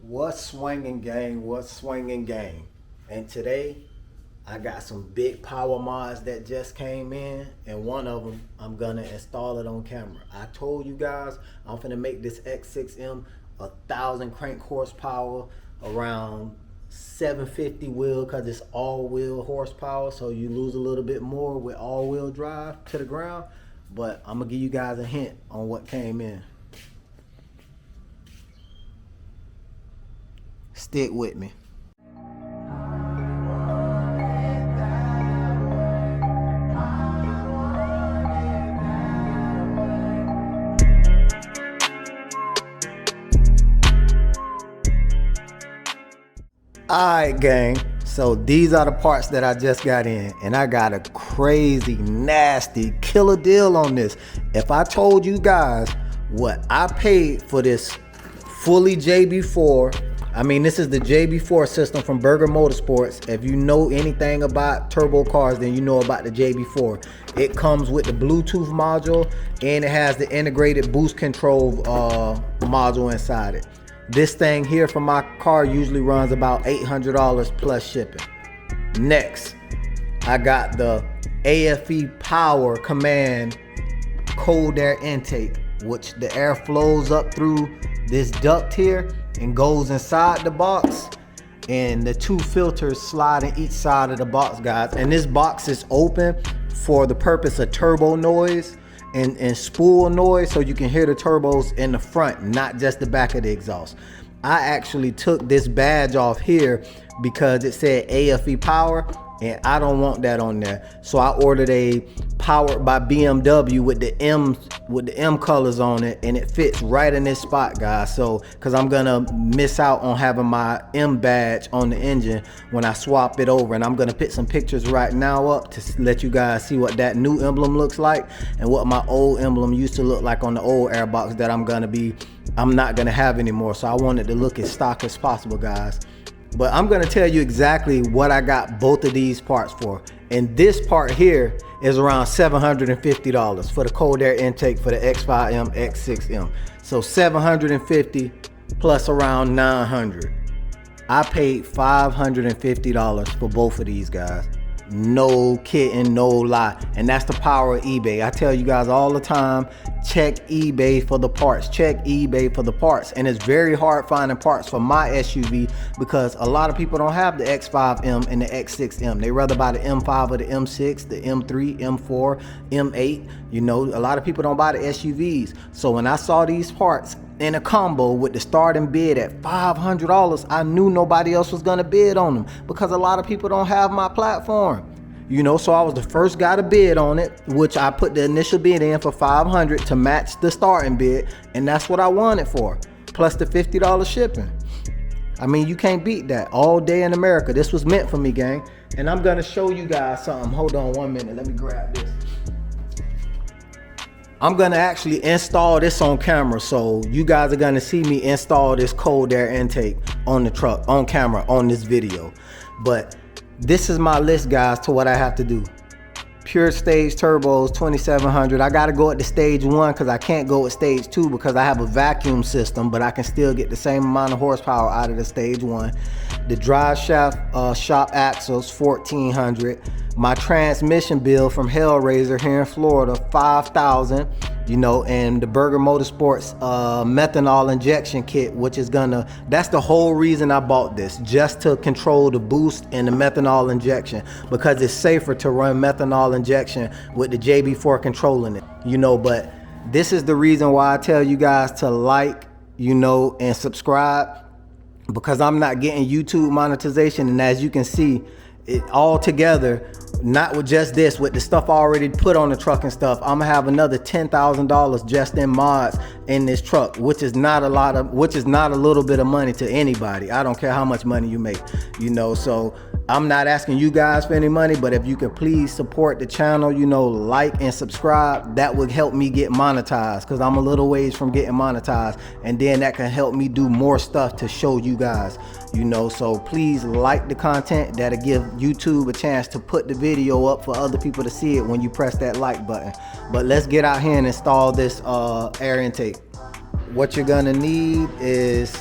What's swinging, gang? What's swinging, gang? And today I got some big power mods that just came in, and one of them I'm gonna install it on camera. I told you guys I'm gonna make this X6M 1,000 crank horsepower, around 750 wheel, because it's all-wheel horsepower, so you lose a little bit more with all-wheel drive to the ground. But I'm gonna give you guys a hint on what came in. Stick with me. Alright, gang, so these are the parts that I just got in, and I got a crazy, nasty, killer deal on this. If I told you guys what I paid for this fully JB4, I mean, this is the JB4 system from Berger Motorsports. If you know anything about turbo cars, then you know about the JB4. It comes with the Bluetooth module, and it has the integrated boost control module inside it. This thing here for my car usually runs about $800 plus shipping. Next, I got the AFE Power Command cold air intake, which the air flows up through this duct here and goes inside the box, and the two filters slide in each side of the box, guys. And this box is open for the purpose of turbo noise and spool noise, so you can hear the turbos in the front, not just the back of the exhaust. I actually took this badge off here because it said AFE Power, and I don't want that on there. So I ordered a powered by BMW with the M colors on it, and it fits right in this spot, guys. So because I'm gonna miss out on having my M badge on the engine when I swap it over, and I'm gonna put some pictures right now up to let you guys see what that new emblem looks like and what my old emblem used to look like on the old airbox that I'm not gonna have anymore. So I wanted to look as stock as possible, guys. But I'm gonna tell you exactly what I got both of these parts for. And this part here is around $750 for the cold air intake for the X5M, X6M. So $750 plus around $900. I paid $550 for both of these, guys. No kidding, no lie. And that's the power of eBay. I tell you guys all the time, check eBay for the parts. Check eBay for the parts. And it's very hard finding parts for my SUV because a lot of people don't have the X5M and the X6M. They rather buy the M5 or the M6, the M3, M4, M8. You know, a lot of people don't buy the SUVs. So when I saw these parts in a combo with the starting bid at $500, I knew nobody else was gonna bid on them because a lot of people don't have my platform. You know, so I was the first guy to bid on it, which I put the initial bid in for $500 to match the starting bid, and that's what I wanted for, plus the $50 shipping. I mean, you can't beat that all day in America. This was meant for me, gang. And I'm gonna show you guys something. Hold on 1 minute, let me grab this. I'm gonna actually install this on camera, so you guys are gonna see me install this cold air intake on the truck, on camera, on this video. But this is my list, guys, to what I have to do. Pure stage turbos, 2700. I gotta go at the stage 1 because I can't go at stage 2 because I have a vacuum system, but I can still get the same amount of horsepower out of the stage 1. The drive shaft shop axles, 1400. My transmission bill from Hellraiser here in Florida, 5,000. You know, and the Berger Motorsports methanol injection kit, which is that's the whole reason I bought this, just to control the boost and the methanol injection, because it's safer to run methanol injection with the JB4 controlling it, you know. But this is the reason why I tell you guys to like, you know, and subscribe, because I'm not getting YouTube monetization. And as you can see, it all together, not with just this, with the stuff already put on the truck and stuff, I'm gonna have another $10,000 just in mods in this truck, which is not a little bit of money to anybody. I don't care how much money you make, you know. So I'm not asking you guys for any money, but if you could please support the channel, you know, like and subscribe, that would help me get monetized, because I'm a little ways from getting monetized, and then that can help me do more stuff to show you guys, you know. So please like the content. That'll give YouTube a chance to put the video up for other people to see it when you press that like button. But let's get out here and install this air intake. What you're gonna need is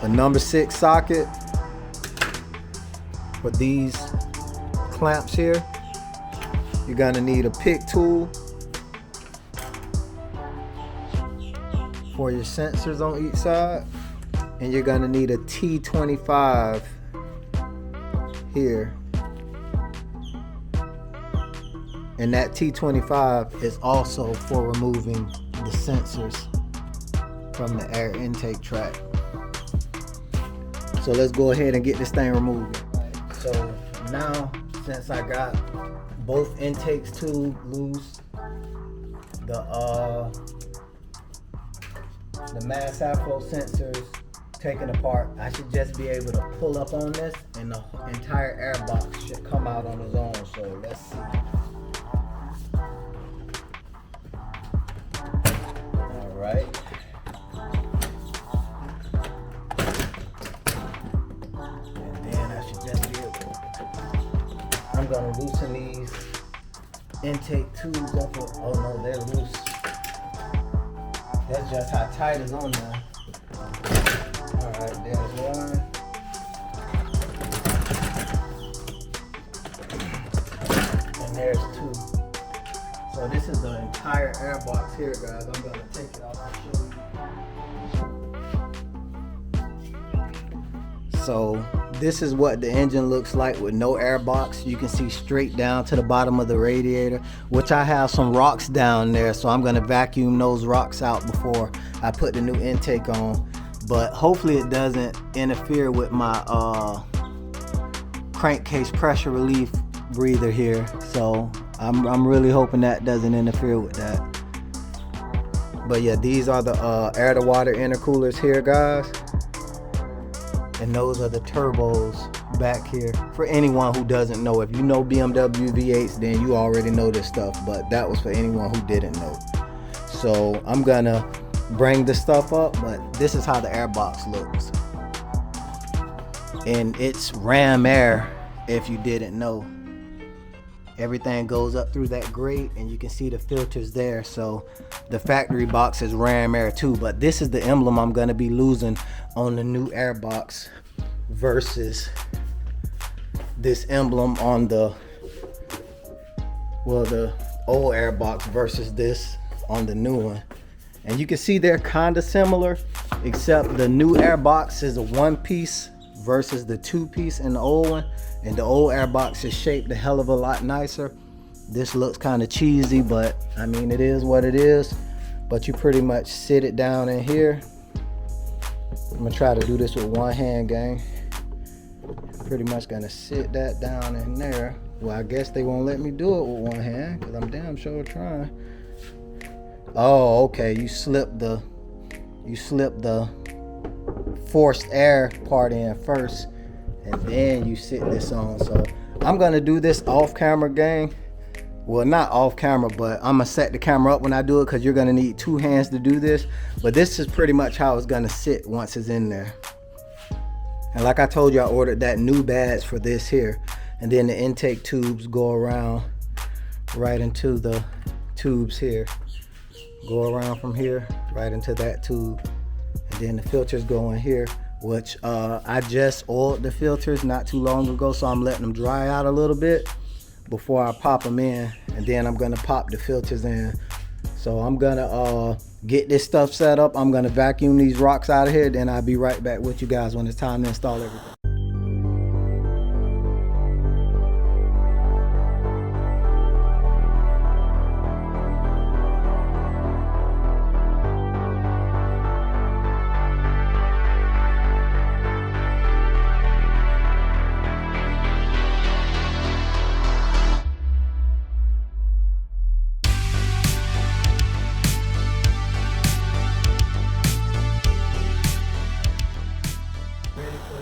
a number 6 socket for these clamps here. You're gonna need a pick tool for your sensors on each side, and you're gonna need a T25 here. And that T25 is also for removing the sensors from the air intake track. So let's go ahead and get this thing removed. So now, since I got both intakes tube loose, the mass airflow sensors taken apart, I should just be able to pull up on this and the entire air box should come out on its own. So let's see. All right. And then I should just be able to, I'm gonna loosen these intake tubes up. Oh no, they're loose. That's just how tight it's on there. Alright, there's one. And there's 2. So this is the entire air box here, guys. I'm gonna take it off and show you. So this is what the engine looks like with no air box. You can see straight down to the bottom of the radiator, which I have some rocks down there, so I'm gonna vacuum those rocks out before I put the new intake on. But hopefully it doesn't interfere with my crankcase pressure relief breather here. So I'm really hoping that doesn't interfere with that. But yeah, these are the air to water intercoolers here, guys. And those are the turbos back here. For anyone who doesn't know, if you know BMW V8s, then you already know this stuff, but that was for anyone who didn't know. So I'm gonna bring the stuff up, but this is how the air box looks. And it's ram air, if you didn't know. Everything goes up through that grate and you can see the filters there. So the factory box is ram air too, but this is the emblem I'm gonna be losing on the new air box versus this emblem on the old air box versus this on the new one. And you can see they're kind of similar, except the new air box is a 1-piece versus the 2-piece in the old one. And the old air box is shaped a hell of a lot nicer. This looks kind of cheesy, but I mean, it is what it is. But you pretty much sit it down in here. I'm gonna try to do this with one hand, gang. Pretty much gonna sit that down in there. Well, I guess they won't let me do it with one hand because I'm damn sure trying. Oh, okay, you slip the forced air part in first, and then you sit this on. So I'm gonna do this off camera, gang. Well, not off camera, but I'm gonna set the camera up when I do it because you're gonna need 2 hands to do this. But this is pretty much how it's gonna sit once it's in there. And like I told you, I ordered that new badge for this here. And then the intake tubes go around right into the tubes here. Go around from here right into that tube. And then the filters go in here, which I just oiled the filters not too long ago, so I'm letting them dry out a little bit before I pop them in, and then I'm gonna pop the filters in. So I'm gonna get this stuff set up. I'm gonna vacuum these rocks out of here, then I'll be right back with you guys when it's time to install everything.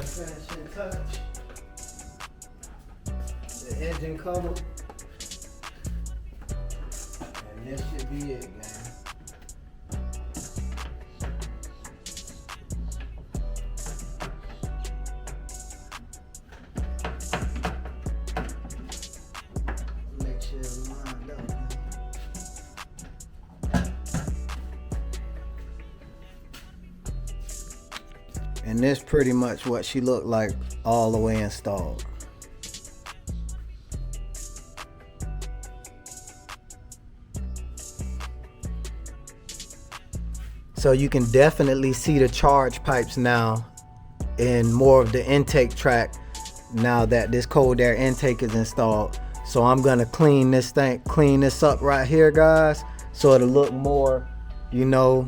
Finishing touch, the engine cover, and this should be it, man. Make sure it's lined up. And And this pretty much what she looked like all the way installed. So you can definitely see the charge pipes now in more of the intake track now that this cold air intake is installed. So I'm gonna clean this up right here, guys, so it'll look more, you know,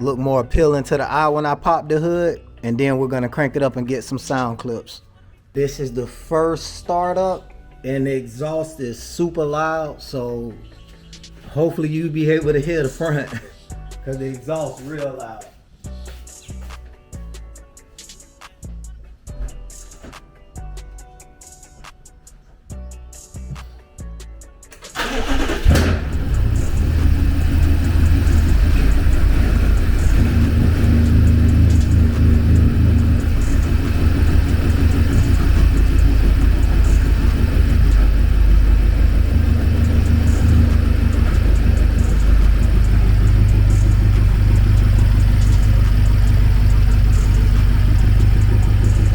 look more appealing to the eye when I pop the hood. And then we're gonna crank it up and get some sound clips. This is the first startup and the exhaust is super loud, so hopefully you'll be able to hear the front because the exhaust is real loud.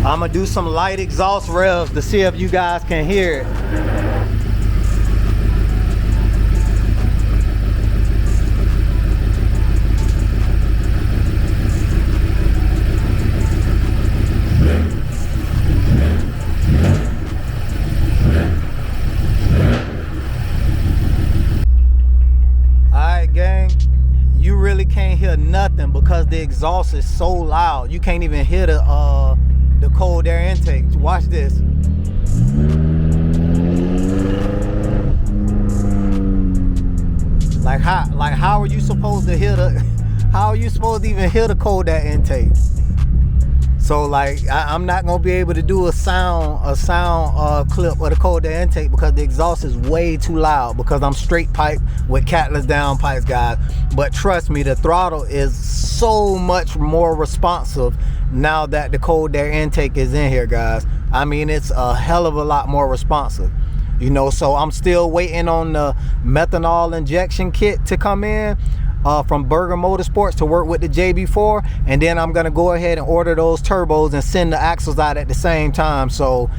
I'm gonna do some light exhaust revs to see if you guys can hear it. Alright, gang, you really can't hear nothing because the exhaust is so loud. You can't even hear the cold air intake. Watch this. Like how are you supposed to hear how are you supposed to even hear the cold air intake? So like I'm not gonna be able to do a sound clip of the cold air intake because the exhaust is way too loud because I'm straight pipe with catless down pipes, guys. But trust me, the throttle is so much more responsive now that the cold air intake is in here, guys. I mean, it's a hell of a lot more responsive, you know. So I'm still waiting on the methanol injection kit to come in from Berger Motorsports to work with the JB4, and then I'm gonna go ahead and order those turbos and send the axles out at the same time. So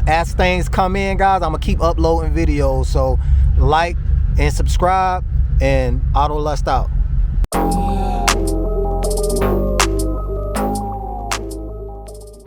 as things come in, guys, I'm gonna keep uploading videos. So like and subscribe, and Auto Lust out.